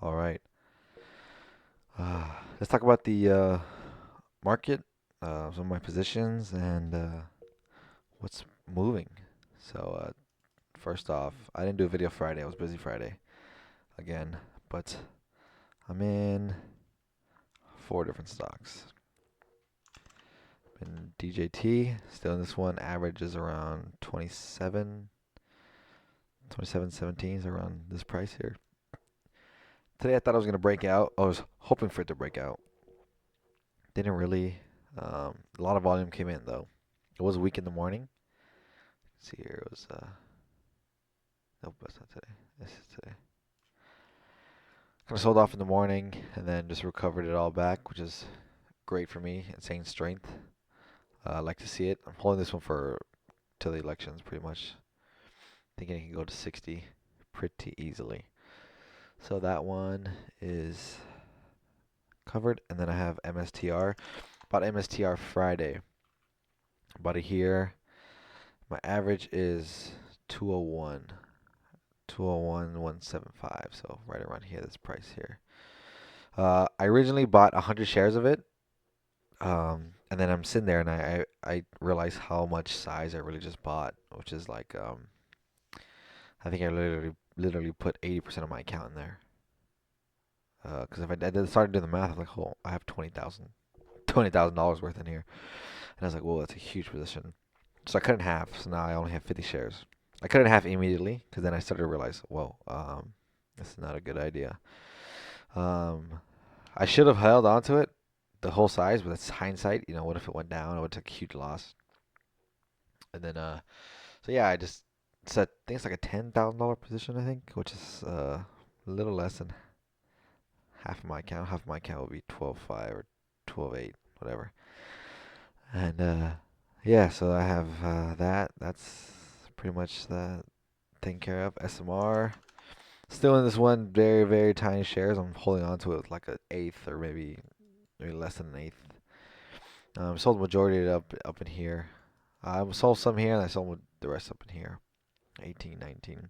All right. Let's talk about the market, some of my positions, and what's moving. So, first off, I didn't do a video Friday. I was busy Friday again, but I'm in four different stocks. In DJT, still in this one. Average is around 27.17 is around this price here. Today I thought I was gonna break out. I was hoping for it to break out. Didn't really. A lot of volume came in though. It was weak in the morning. Let's see here, it was nope, that's not today. This is today. Kind of sold off in the morning and then just recovered it all back, which is great for me. Insane strength. I like to see it. I'm holding this one for till the elections, pretty much. Thinking it can go to 60 pretty easily. So that one is covered, and then I have MSTR. Bought MSTR Friday. Bought it here. My average is 201. 201,175. So right around here, this price here. I originally bought 100 shares of it, and then I'm sitting there and I realize how much size I really just bought, which is like I think I literally put 80% of my account in there. Because if started doing the math, I'm like, oh, I have $20,000 worth in here, and I was like, whoa, that's a huge position. So I cut it in half. So now I only have 50 shares. I cut it in half immediately because then I started to realize, whoa, this is not a good idea. Um, I should have held on to it the whole size, but that's hindsight. What if it went down? I would take a huge loss. And then, so yeah, I just set. I think it's like a $10,000 position. I think, which is a little less than half of my account. Half of my account would be 12.5 or 12.8, whatever. And yeah, so I have that. That's pretty much that taken care of. SMR. Still in this one, very, very tiny shares. I'm holding on to it with like an eighth or maybe less than an eighth. Sold the majority of it up in here. I sold some here and I sold the rest up in here. 18, 19.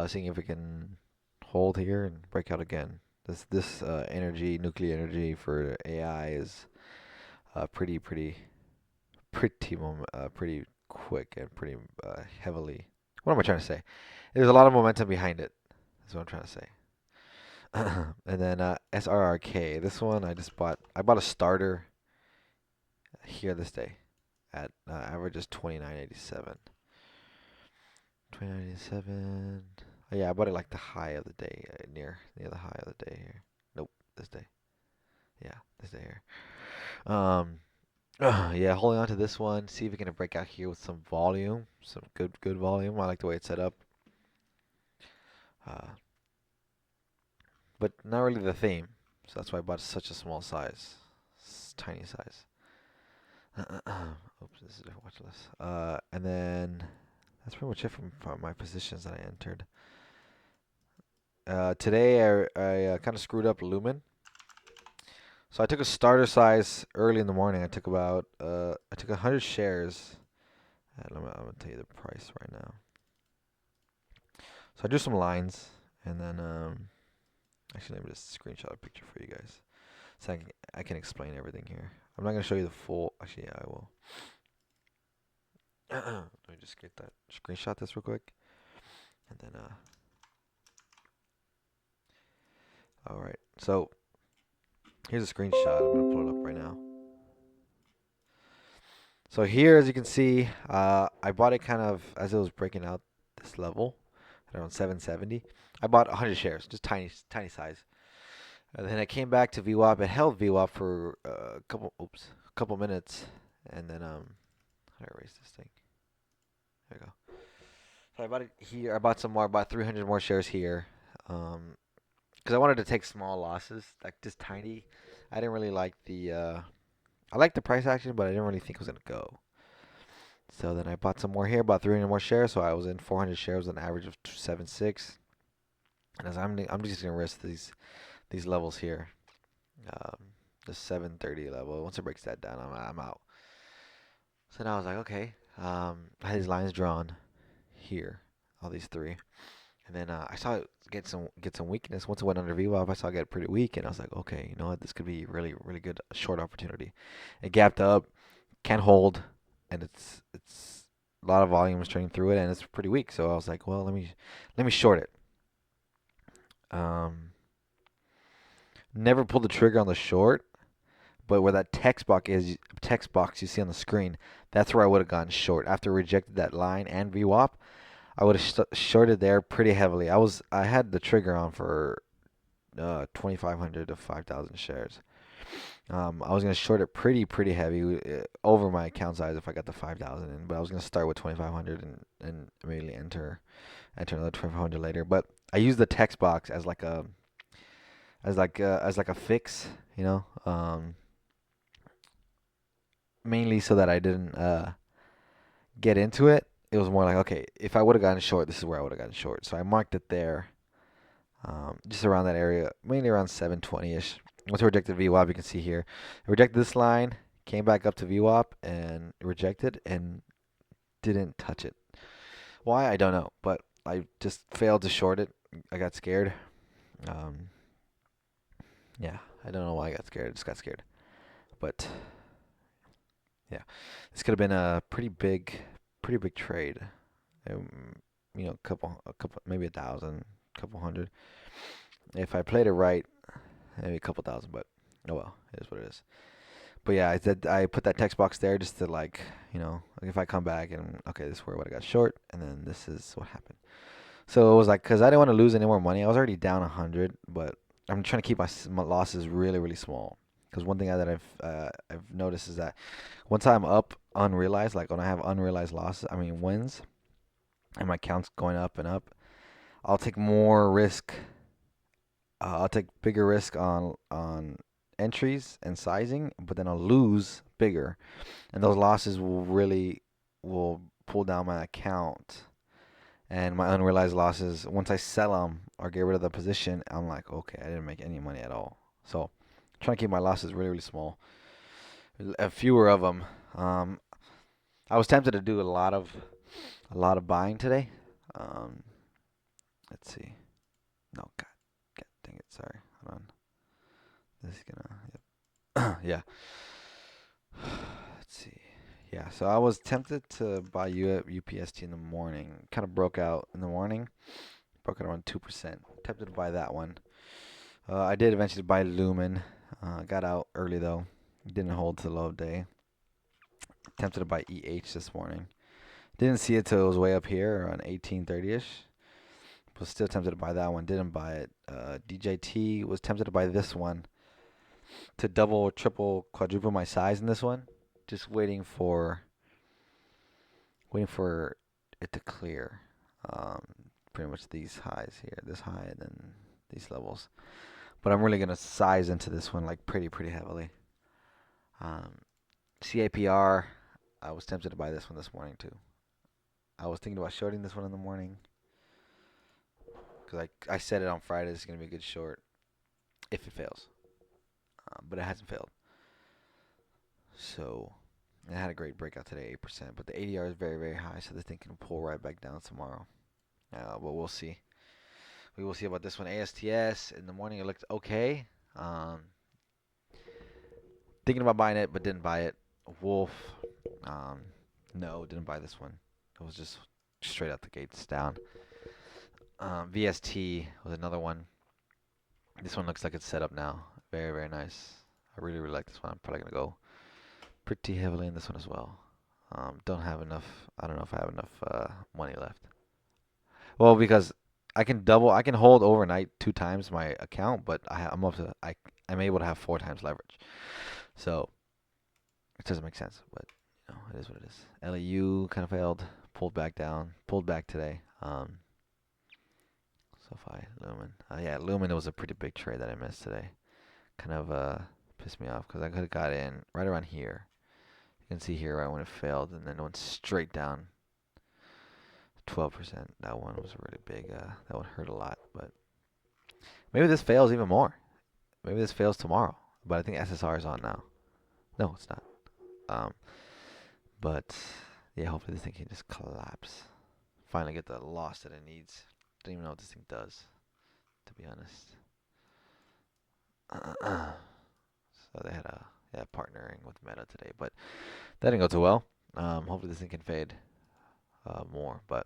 Seeing if we can hold here and break out again. This energy, nuclear energy for AI is pretty quick and pretty heavily. What am I trying to say? There's a lot of momentum behind it. That's what I'm trying to say. And then SRRK. This one I just bought. I bought a starter here this day at average is 29.87. 29.87. Oh, yeah, I bought it like the high of the day, near the high of the day here. Nope, this day. Yeah, this day here. Um, yeah, holding on to this one. See if we can break out here with some volume, some good volume. I like the way it's set up. Uh, but not really the theme. So that's why I bought such a small size, tiny size. Oops, this is a different watch list. And then that's pretty much it from my positions that I entered. Today I kind of screwed up Lumen. So I took a starter size early in the morning. I took 100 shares. I'm gonna tell you the price right now. So I drew some lines, and then actually let me just screenshot a picture for you guys, so I can explain everything here. I'm not gonna show you the full. Actually, yeah, I will. Let me just get that screenshot this real quick, and then all right. So here's a screenshot. I'm gonna pull it up right now. So here, as you can see, I bought it kind of as it was breaking out this level at around 770. I bought 100 shares, just tiny size. And then I came back to VWAP. It held VWAP for a couple minutes, and then how do I erase this thing? There we go. So I bought it here. I bought some more. I bought 300 more shares here, because I wanted to take small losses, like just tiny. I didn't really like the. I liked the price action, but I didn't really think it was gonna go. So then I bought some more here, bought 300 more shares, so I was in 400 shares, an average of 7.6. And as I'm just gonna risk these levels here, the 730 level. Once it breaks that down, I'm out. So now I was like, okay, I had these lines drawn here, all these three, And then I saw it get some weakness. Once it went under VWAP, I saw it get pretty weak, and I was like, okay, you know what, this could be really really good short opportunity. It gapped up, can't hold, and it's a lot of volume straining through it, and it's pretty weak. So I was like, well, let me short it. Um, Never pulled the trigger on the short, but where that text box you see on the screen, that's where I would have gone short after rejected that line and VWAP. I would have shorted there pretty heavily. I had the trigger on for 2,500 to 5,000 shares. I was gonna short it pretty heavy over my account size if I got the 5,000 in, but I was gonna start with 2,500 and immediately enter another 2,500 later. But I used the text box as like a fix, you know, mainly so that I didn't get into it. It was more like, okay, if I would have gotten short, this is where I would have gotten short. So I marked it there, just around that area, mainly around 720-ish. Once it rejected VWAP, you can see here, it rejected this line, came back up to VWAP, and rejected, and didn't touch it. Why? I don't know, but I just failed to short it. I got scared. Um, yeah, I don't know why I got scared. I just got scared. But yeah, this could have been a pretty big trade. Um, a couple, maybe 1,000, couple hundred. If I played it right, maybe a couple thousand. But oh well, it is what it is. But yeah, I put that text box there just to like, like if I come back and okay, this is where what I got short, and then this is what happened. So it was like, cause I didn't want to lose any more money. I was already down 100, but I'm trying to keep my losses really really small. Cause one thing that I've noticed is that once I'm up unrealized, like when I have unrealized losses, I mean wins, and my account's going up and up, I'll take more risk. I'll take bigger risk on entries and sizing, but then I'll lose bigger, and those losses will pull down my account and my unrealized losses. Once I sell them or get rid of the position, I'm like, okay, I didn't make any money at all. So, I'm trying to keep my losses really really small, fewer of them. Um, I was tempted to do a lot of buying today. Um, let's see. No, God dang it. Sorry. Hold on. This is gonna. Yep. Yeah. Let's see. Yeah. So I was tempted to buy UPST in the morning. Kind of broke out in the morning. Broke out around 2%. Tempted to buy that one. I did eventually buy Lumen. Got out early though. Didn't hold to the low of day. Tempted to buy EH this morning. Didn't see it till it was way up here around 1830-ish. Was still tempted to buy that one. Didn't buy it. DJT was tempted to buy this one to double, triple, quadruple my size in this one. Just waiting for it to clear. Um, Pretty much these highs here, this high, and then these levels. But I'm really gonna size into this one like pretty heavily. Um, CAPR, I was tempted to buy this one this morning too. I was thinking about shorting this one in the morning because I said it on Friday. This is gonna be a good short if it fails, but it hasn't failed. So it had a great breakout today, 8%, but the ADR is very high, so this thing can pull right back down tomorrow. But we'll see. We will see about this one. ASTS in the morning it looked okay. Um, Thinking about buying it, but didn't buy it. Wolf, um, no, didn't buy this one. It was just straight out the gates down. VST was another one. This one looks like it's set up now. Very nice. I really like this one. I'm probably gonna go pretty heavily in this one as well. Don't have enough. I don't know if I have enough money left. Well, because I can hold overnight 2 times my account, but I'm able to have 4 times leverage. So it doesn't make sense, but it is what it is. LEU kind of failed, pulled back down, pulled back today. SoFi, Lumen. Yeah, Lumen was a pretty big trade that I missed today. Kind of pissed me off because I could have got in right around here. You can see here right when it failed, and then it went straight down 12%. That one was really big. That one hurt a lot, but maybe this fails even more. Maybe this fails tomorrow. But I think SSR is on now. No, it's not. Um, but yeah, hopefully this thing can just collapse. Finally get the loss that it needs don't even know what this thing does, to be honest. So they had a partnering with Meta today, but that didn't go too well. Hopefully this thing can fade more, but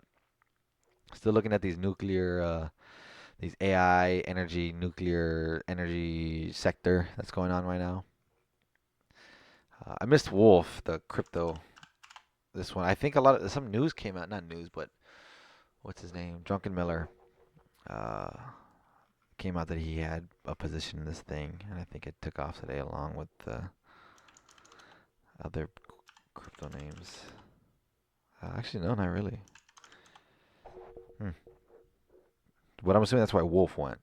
still looking at these these AI nuclear energy sector that's going on right now. I missed Wolf, the crypto. This one, I think some news came out, not news, but what's his name? Drunken Miller. Uh, Came out that he had a position in this thing, and I think it took off today along with the other crypto names. Actually, no, not really. Hmm. But I'm assuming that's why Wolf went,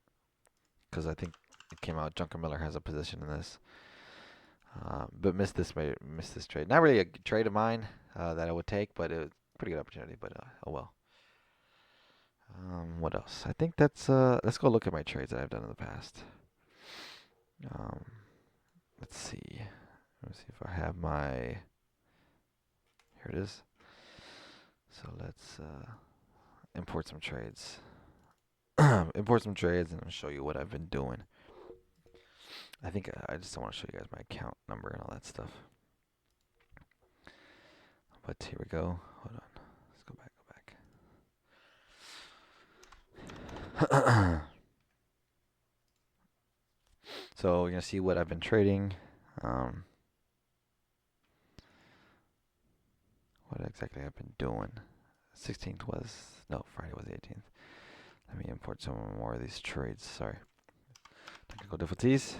because I think it came out Drunken Miller has a position in this. But missed this trade. Not really a trade of mine that I would take, but it was a pretty good opportunity. But oh well. What else? I think that's let's go look at my trades that I've done in the past. Um, let's see. Let me see if I have my. Here it is. So let's import some trades. Import some trades and I'll show you what I've been doing. I think I just want to show you guys my account number and all that stuff. But here we go. Hold on. Let's go back. So you're gonna see what I've been trading. Um, what exactly I've been doing. 16th was no, Friday was the 18th. Let me import some more of these trades. Sorry. Technical difficulties.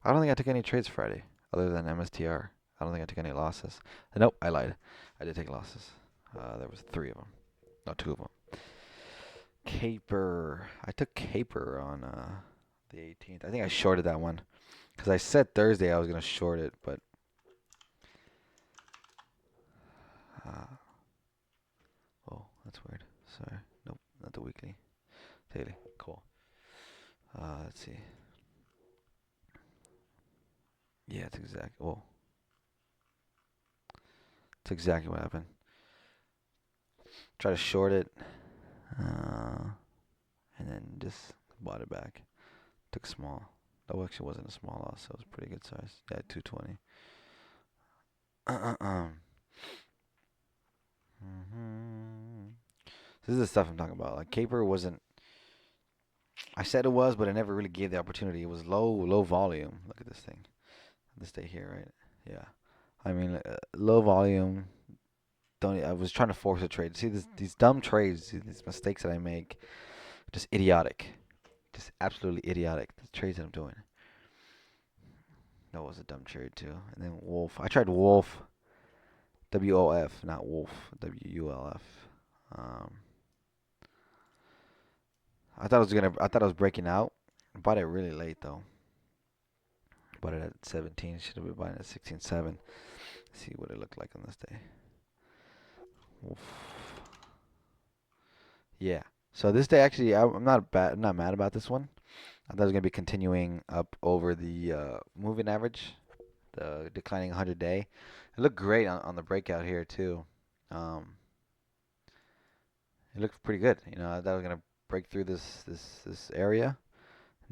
I don't think I took any trades Friday other than MSTR. I don't think I took any losses. Nope, I lied. I did take losses. There was 3 of them. No, 2 of them. Caper. I took Caper on the 18th. I think I shorted that one because I said Thursday I was gonna short it, but oh, that's weird. Sorry. Nope, not the weekly. Daily. Cool. Let's see. Yeah, it's exactly. Well, it's exactly what happened. Try to short it, and then just bought it back. Took small. That actually wasn't a small loss. So it was pretty good size. Yeah, 220. This is the stuff I'm talking about. Like Caper wasn't. I said it was, but I never really gave the opportunity. It was low volume. Look at this thing. This day here, right? Yeah. I mean, low volume. Don't. I was trying to force a trade. See these dumb trades, these mistakes that I make, just idiotic, just absolutely idiotic. The trades that I'm doing. That was a dumb trade too. And then Wolf. I tried Wolf. WOF, not Wolf. WULF. Um, I thought it was breaking out. Bought it really late though. Bought it at 17. Should have been buying it at 16.7. See what it looked like on this day. Oof. Yeah. So this day actually, I'm not mad about this one. I thought it was gonna be continuing up over the moving average, the declining 100-day. It looked great on the breakout here too. Um, it looked pretty good. You know, I thought it was gonna break through this area.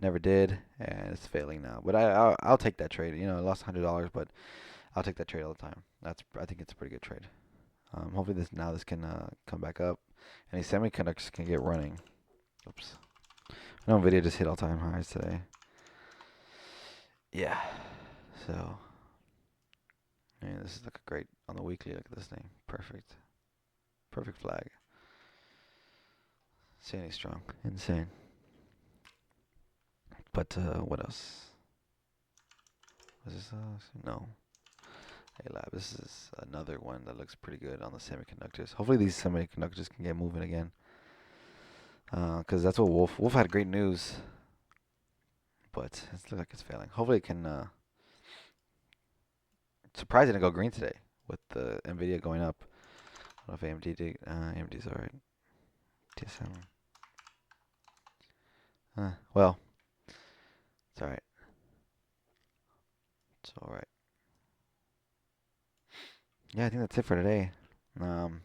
Never did, and it's failing now. But I'll take that trade. You know, I lost $100, but I'll take that trade all the time. I think it's a pretty good trade. Hopefully this can come back up, and these semiconductors can get running. Oops. I know Nvidia just hit all-time highs today. Yeah. So, man, this is like a great on the weekly. Look at this thing. Perfect. Perfect flag. Insanely strong. Insane. But what else? Was this no. Hey lab, this is another one that looks pretty good on the semiconductors. Hopefully these semiconductors can get moving again. Because that's what Wolf had great news, but it looks like it's failing. Hopefully it can. Surprised it didn't go green today with the Nvidia going up. I don't know if AMD did. AMD's alright. TSM. Well, it's alright. It's alright. Yeah, I think that's it for today. Um,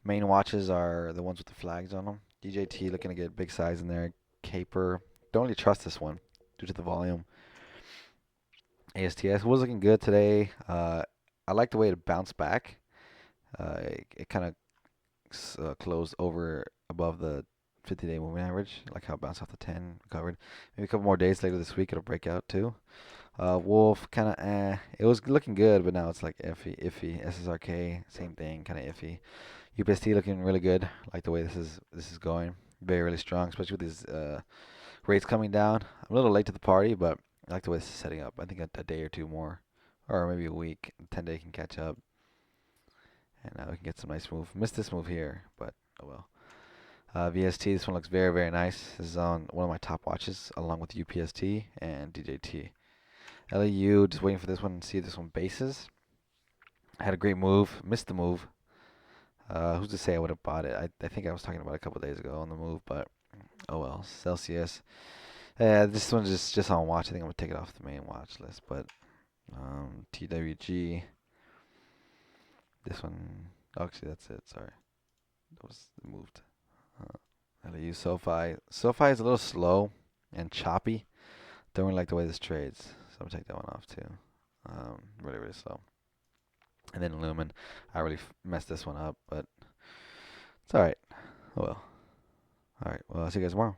Main watches are the ones with the flags on them. DJT looking to get big size in there. Caper, don't really trust this one due to the volume. ASTS was looking good today. I like the way it bounced back. It kind of closed over above the 50-day moving average, like how it bounced off the 10, recovered. Maybe a couple more days later this week it'll break out too. Wolf kind of it was looking good, but now it's like iffy. SSRK, same thing, kind of iffy. UPST looking really good. Like the way this is going, very really strong, especially with these rates coming down. I'm a little late to the party, but I like the way this is setting up. I think a day or two more, or maybe a week, 10-day can catch up, and we can get some nice move. Missed this move here, but oh well. VST, this one looks very very nice. This is on one of my top watches, along with UPST and DJT. LEU, just waiting for this one and see if this one bases. I had a great move, missed the move. Who's to say I would have bought it? I think I was talking about it a couple days ago on the move, but oh well. Celsius. Yeah, this one's just on watch. I think I'm gonna take it off the main watch list. But TWG. This one. Oh, actually, that's it. Sorry, that was moved. LEU SoFi. SoFi is a little slow and choppy. Don't really like the way this trades, so I'm gonna take that one off too. Really really slow. And then Lumen. I really messed this one up, but it's all right. Oh well. All right. Well, I'll see you guys tomorrow.